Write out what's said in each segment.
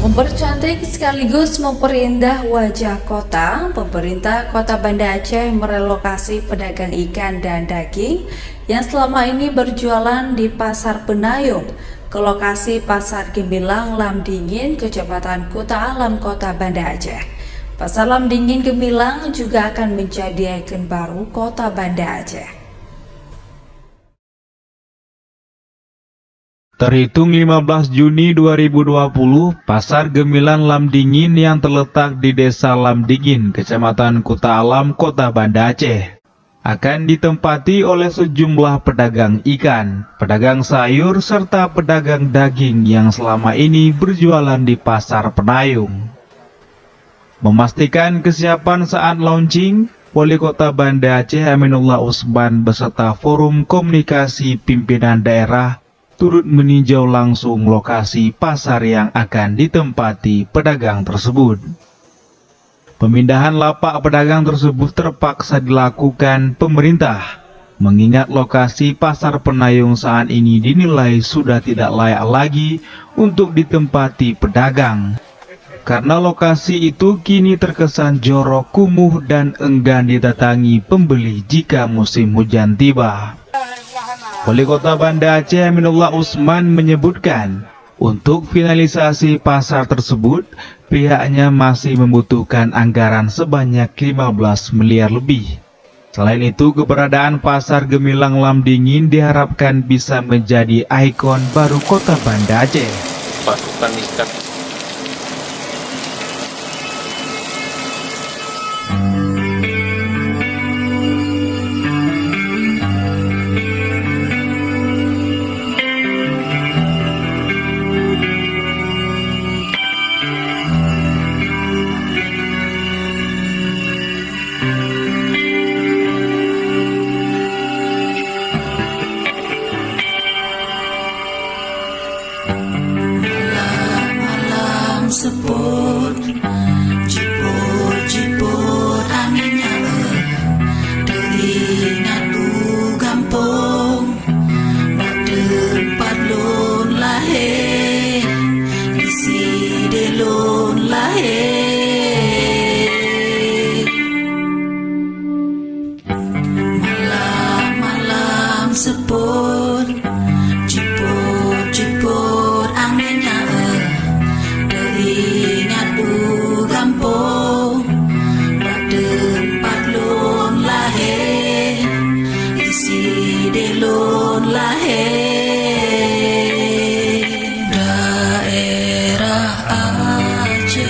Mempercantik sekaligus memperindah wajah kota, pemerintah Kota Banda Aceh merelokasi pedagang ikan dan daging yang selama ini berjualan di Pasar Penayung ke lokasi Pasar Gemilang Lamdingin, Kecamatan Kuta Alam, Kota Banda Aceh. Pasar Lamdingin Gemilang juga akan menjadi ikon baru Kota Banda Aceh. Terhitung 15 Juni 2020, Pasar Gemilang Lamdingin yang terletak di Desa Lamdingin, Kecamatan Kuta Alam, Kota Banda Aceh, akan ditempati oleh sejumlah pedagang ikan, pedagang sayur, serta pedagang daging yang selama ini berjualan di Pasar Penayung. Memastikan kesiapan saat launching, Wali Kota Banda Aceh Aminullah Usman beserta Forum Komunikasi Pimpinan Daerah turut meninjau langsung lokasi pasar yang akan ditempati pedagang tersebut. Pemindahan lapak pedagang tersebut terpaksa dilakukan pemerintah, mengingat lokasi Pasar Penayung saat ini dinilai sudah tidak layak lagi untuk ditempati pedagang. Karena lokasi itu kini terkesan jorok, kumuh, dan enggan didatangi pembeli jika musim hujan tiba. Wali Kota Banda Aceh Aminullah Usman menyebutkan, untuk finalisasi pasar tersebut, pihaknya masih membutuhkan anggaran sebanyak 15 miliar lebih. Selain itu, keberadaan Pasar Gemilang Lamdingin diharapkan bisa menjadi ikon baru Kota Banda Aceh. Pasukan ikan seput, jiput anginnya teringat tu kampung, nak tempat lon lahir, isi de lon lahir. Malam-malam seput, jiput anginnya ingat tu kampung, nak tempat lon lahir, isi de lon lahir. Daerah Aceh,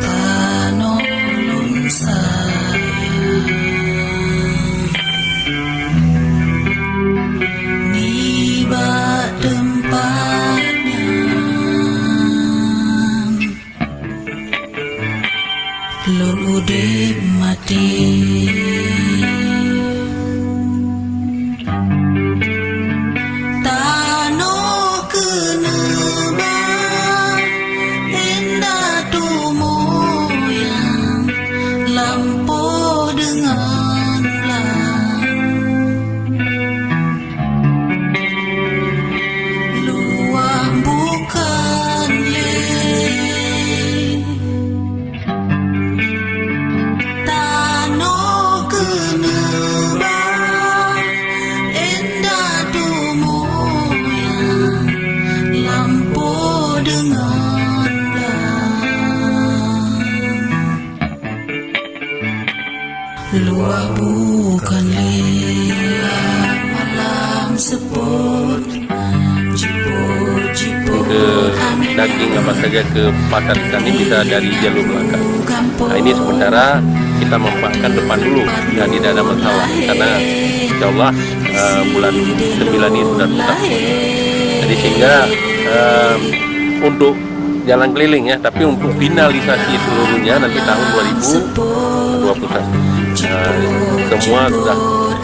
tanah lon sayang, niba tempatnya lon udip mati. Tanah kenebang indah tu moyang, lampau dengan lang, luang bukan leh. Tanah kenebang indah tu moyang, lampau dengan lang, luang bukan leh. Malam seput, jiput ke daging apa saja ke pasar ikan ini bisa dari jalur belakang. Nah, ini sementara kita manfaatkan depan dulu dan tidak ada masalah karena insya Allah bulan 9 ini sudah tutup. Jadi sehingga untuk jalan keliling ya, tapi untuk finalisasi seluruhnya nanti tahun 2021 semua sudah,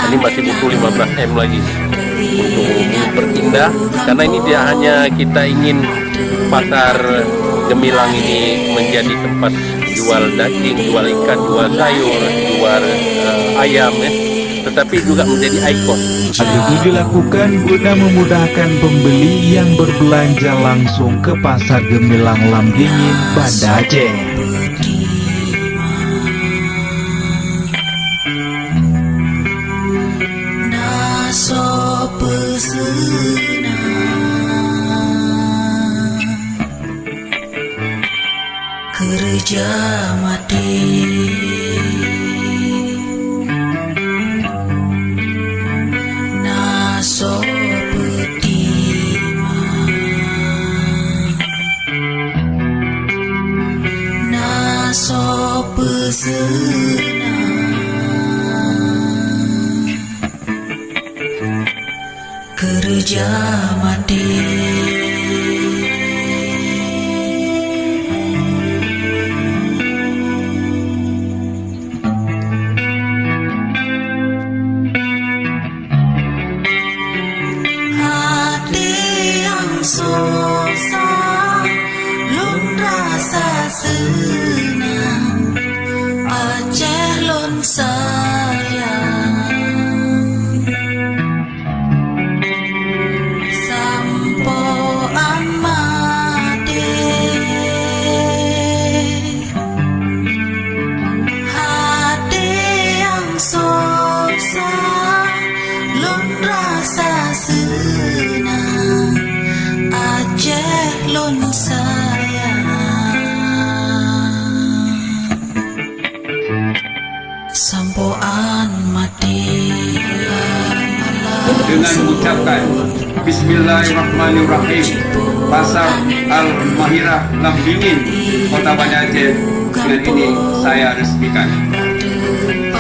ini masih butuh 15 M lagi untuk memperindah, karena ini dia hanya kita ingin Pasar Gemilang ini menjadi tempat jual daging, jual ikan, jual sayur, jual ayam ya. tetapi juga menjadi ikon. Hal itu dilakukan guna memudahkan pembeli yang berbelanja langsung ke Pasar Gemilang Lamdingin, Banda Aceh. Naso pesena kerja mati naso petima naso pesena kerja mati hati yang susah lun rasa senang Aceh lun sayang sampo amade hati yang susah lun rasa senang Aceh lun sayang sampoan mati dengan mengucapkan Bismillahirrahmanirrahim. Pasar Al-Mahirah Lamdingin, Kota Banda Aceh, dengan ini saya resmikan.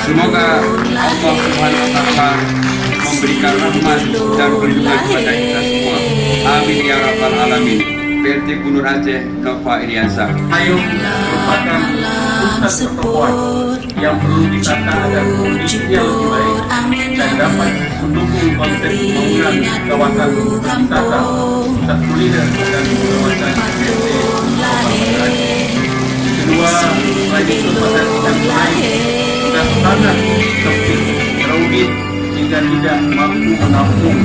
Semoga Allah Subhanahu wa Ta'ala memberikan rahmat dan perlindungan kepada kita semua. Amin ya rabbal alamin. PRT Gubernur Aceh Nova Iriansyah. Payung merupakan pusat pertemuan yang perlu ditata agar kondisinya lebih baik dan dapat mendukung konsep pembangunan kawasan wisata, pusat kuliner dan kawasan PRT Nova Aceh. Kedua, selain itu pada bidang lain sudah sangat sempit, crowded hingga tidak mampu menampung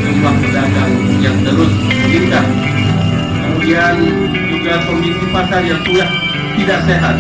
jumlah pedagang yang terus meningkat. Kemudian juga kondisi pasar yang sudah tidak sehat.